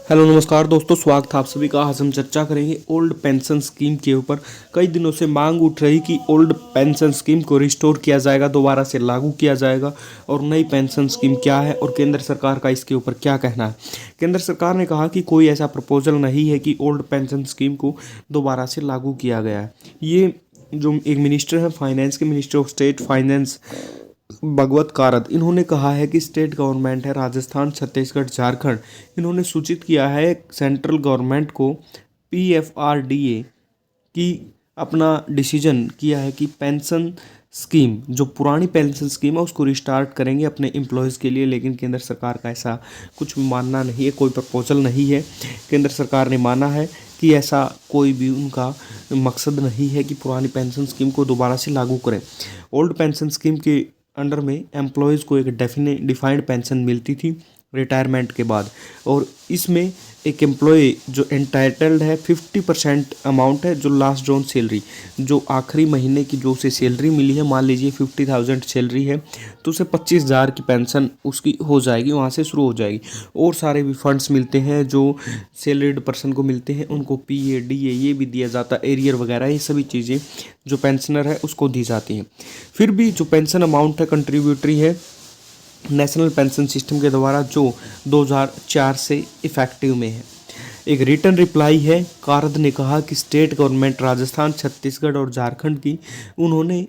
Hello नमस्कार दोस्तों, स्वागत है आप सभी का। आज हम चर्चा करेंगे ओल्ड पेंशन स्कीम के ऊपर। कई दिनों से मांग उठ रही कि ओल्ड पेंशन स्कीम को रिस्टोर किया जाएगा, दोबारा से लागू किया जाएगा, और नई पेंशन स्कीम क्या है और केंद्र सरकार का इसके ऊपर क्या कहना है। केंद्र सरकार ने कहा कि कोई ऐसा प्रपोजल नहीं है कि ओल्ड पेंशन स्कीम को दोबारा से लागू किया गया है। ये जो एक मिनिस्टर है फाइनेंस के, मिनिस्टर ऑफ स्टेट फाइनेंस भगवत कारद, इन्होंने कहा है कि स्टेट गवर्नमेंट है राजस्थान, छत्तीसगढ़, झारखंड, इन्होंने सूचित किया है सेंट्रल गवर्नमेंट को, PFRDA की अपना डिसीजन किया है कि पेंशन स्कीम, जो पुरानी पेंशन स्कीम है उसको रिस्टार्ट करेंगे अपने एम्प्लॉयज़ के लिए। लेकिन केंद्र सरकार का ऐसा कुछ भी मानना नहीं है, कोई प्रपोजल नहीं है। केंद्र सरकार ने माना है कि ऐसा कोई भी उनका मकसद नहीं है कि पुरानी पेंशन स्कीम को दोबारा से लागू करें। ओल्ड पेंशन स्कीम के अंडर में एम्प्लॉयज़ को एक डिफाइंड पेंशन मिलती थी रिटायरमेंट के बाद, और इसमें एक एम्प्लॉय जो एंटाइटल्ड है 50% अमाउंट है, जो लास्ट जॉन सैलरी, जो आखिरी महीने की जो उसे सैलरी मिली है, मान लीजिए 50,000 सैलरी है तो उसे 25,000 की पेंशन उसकी हो जाएगी, वहाँ से शुरू हो जाएगी। और सारे भी फंड्स मिलते हैं जो सैलरीड पर्सन को मिलते हैं, उनको PA DA ये भी दिया जाता है, एरियर वगैरह, ये सभी चीज़ें जो पेंशनर है उसको दी जाती हैं। फिर भी जो पेंशन अमाउंट है कंट्रीब्यूटरी है नेशनल पेंशन सिस्टम के द्वारा, जो 2004 से इफेक्टिव में है। एक रिटर्न रिप्लाई है, कारद ने कहा कि स्टेट गवर्नमेंट राजस्थान, छत्तीसगढ़ और झारखंड की, उन्होंने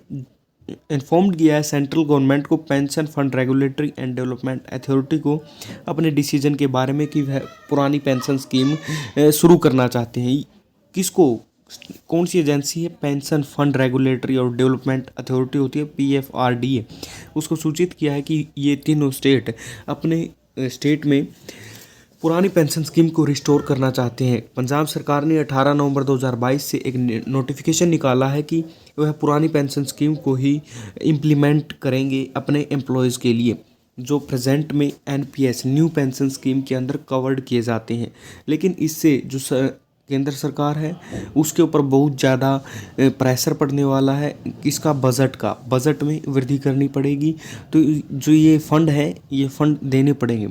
इन्फॉर्म्ड किया है सेंट्रल गवर्नमेंट को, pension fund regulatory and development authority को, अपने डिसीजन के बारे में कि वह पुरानी पेंशन स्कीम शुरू करना चाहते हैं। किसको, कौन सी एजेंसी है? पेंशन फंड रेगुलेटरी और डेवलपमेंट अथॉरिटी होती है, PFRDA, उसको सूचित किया है कि ये तीनों स्टेट अपने स्टेट में पुरानी पेंशन स्कीम को रिस्टोर करना चाहते हैं। पंजाब सरकार ने 18 नवंबर 2022 से एक नोटिफिकेशन निकाला है कि वह पुरानी पेंशन स्कीम को ही इम्प्लीमेंट करेंगे अपने एम्प्लॉयज़ के लिए, जो प्रेजेंट में NPS न्यू पेंशन स्कीम के अंदर कवर्ड किए जाते हैं। लेकिन इससे जो केंद्र सरकार है उसके ऊपर बहुत ज़्यादा प्रेशर पड़ने वाला है। इसका बजट में वृद्धि करनी पड़ेगी, तो जो ये फंड है ये फंड देने पड़ेंगे।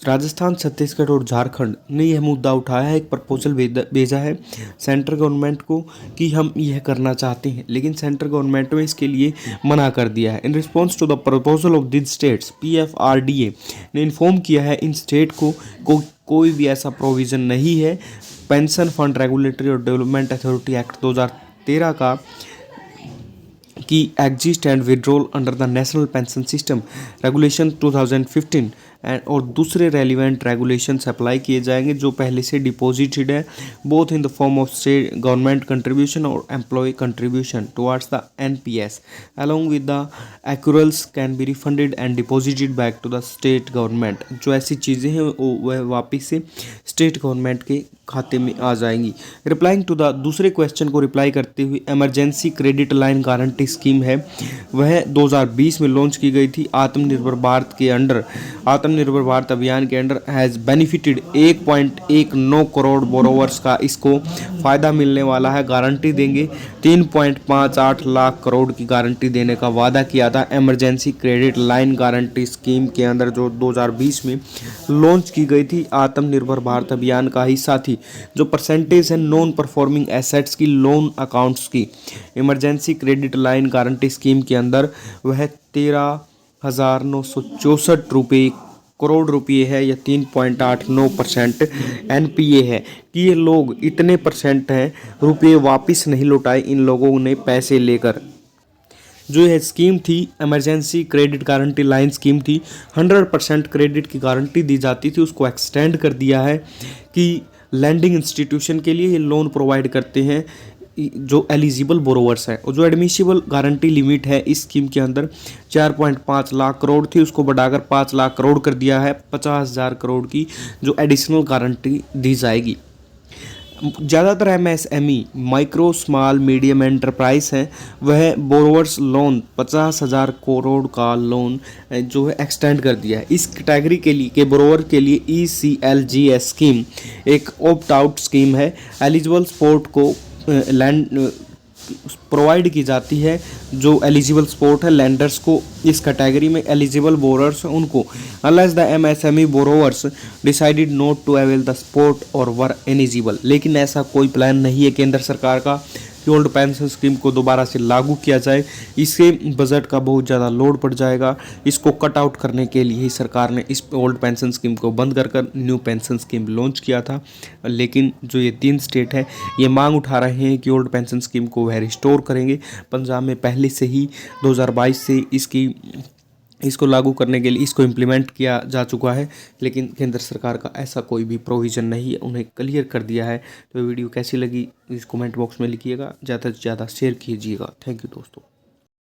राजस्थान, छत्तीसगढ़ और झारखंड ने यह मुद्दा उठाया है, एक प्रपोजल भेजा है सेंट्रल गवर्नमेंट को कि हम यह करना चाहते हैं, लेकिन सेंट्रल गवर्नमेंट ने इसके लिए मना कर दिया है। In response to the proposal of this states, PFRDA ने इन्फॉर्म किया है इन स्टेट को कोई भी ऐसा प्रोविज़न नहीं है पेंशन फंड रेगुलेटरी और डेवलपमेंट अथॉरिटी एक्ट 2013 का कि exist and withdrawal under the national pension system regulation 2015 and और दूसरे रेलिवेंट रेगुलेशंस अप्लाई किए जाएंगे जो पहले से डिपॉजिटेड है, both in the form of state government contribution और employ contribution towards the NPS along with the accruals can be refunded and deposited back to the state government। जो ऐसी चीज़ें हैं वह वापस से स्टेट गवर्नमेंट के खाते में आ जाएंगी। रिप्लाइंग टू द दूसरे क्वेश्चन को रिप्लाई करते हुए, emergency credit line guarantee scheme है, वह 2020 में लॉन्च की गई थी आत्मनिर्भर भारत के अंडर। आत्मनिर्भर भारत अभियान के under has benefited 1.19 crore borrowers का इसको फ़ायदा मिलने वाला है। गारंटी देंगे 3.58 लाख करोड़ की गारंटी देने का वादा किया था emergency credit line guarantee scheme के अंदर, जो 2020 में लॉन्च की गई थी। आत्मनिर्भर भारत अभियान का हिस्सा थी। जो परसेंटेज है नॉन परफॉर्मिंग एसेट्स की, लोन अकाउंट्स की, emergency credit line guarantee scheme के अंदर वह 13,964 करोड़ रुपये है, या 3.89% NPA है कि ये लोग इतने परसेंट हैं रुपये वापस नहीं लौटाए इन लोगों ने पैसे लेकर। जो यह स्कीम थी emergency credit guarantee line scheme थी, 100% क्रेडिट की गारंटी दी जाती थी, उसको एक्सटेंड कर दिया है कि लैंडिंग इंस्टीट्यूशन के लिए ये लोन प्रोवाइड करते हैं जो एलिजिबल बोरोवर्स हैं। और जो एडमिसिबल गारंटी लिमिट है इस स्कीम के अंदर 4.5 लाख करोड़ थी, उसको बढ़ाकर 5 लाख करोड़ कर दिया है। 50,000 करोड़ की जो एडिशनल गारंटी दी जाएगी। ज़्यादातर MSME micro small medium enterprise हैं, वह बोरोवर्स लोन 50,000 करोड़ का लोन जो है एक्सटेंड कर दिया है। इस कैटेगरी के लिए के बोरोवर के लिए ECLGS स्कीम एक ऑप्ट आउट स्कीम है। एलिजिबल स्पोर्ट को लैंड प्रोवाइड की जाती है। जो एलिजिबल स्पोर्ट है लैंडर्स को, इस कैटेगरी में एलिजिबल बोरर्स उनको, unless the MSME borrowers decided not to avail the support or were eligible. लेकिन ऐसा कोई प्लान नहीं है केंद्र सरकार का कि ओल्ड पेंशन स्कीम को दोबारा से लागू किया जाए। इससे बजट का बहुत ज़्यादा लोड पड़ जाएगा। इसको कट आउट करने के लिए ही सरकार ने इस ओल्ड पेंशन स्कीम को बंद कर न्यू पेंशन स्कीम लॉन्च किया था। लेकिन जो ये 3 स्टेट है ये मांग उठा रहे हैं कि ओल्ड पेंशन स्कीम को वह रिस्टोर करेंगे। पंजाब में पहले से ही 2022 से इसको लागू करने के लिए इसको इम्प्लीमेंट किया जा चुका है, लेकिन केंद्र सरकार का ऐसा कोई भी प्रोविज़न नहीं है, उन्हें क्लियर कर दिया है। तो वीडियो कैसी लगी इस कमेंट बॉक्स में लिखिएगा, ज़्यादा से ज़्यादा शेयर कीजिएगा। थैंक यू दोस्तों।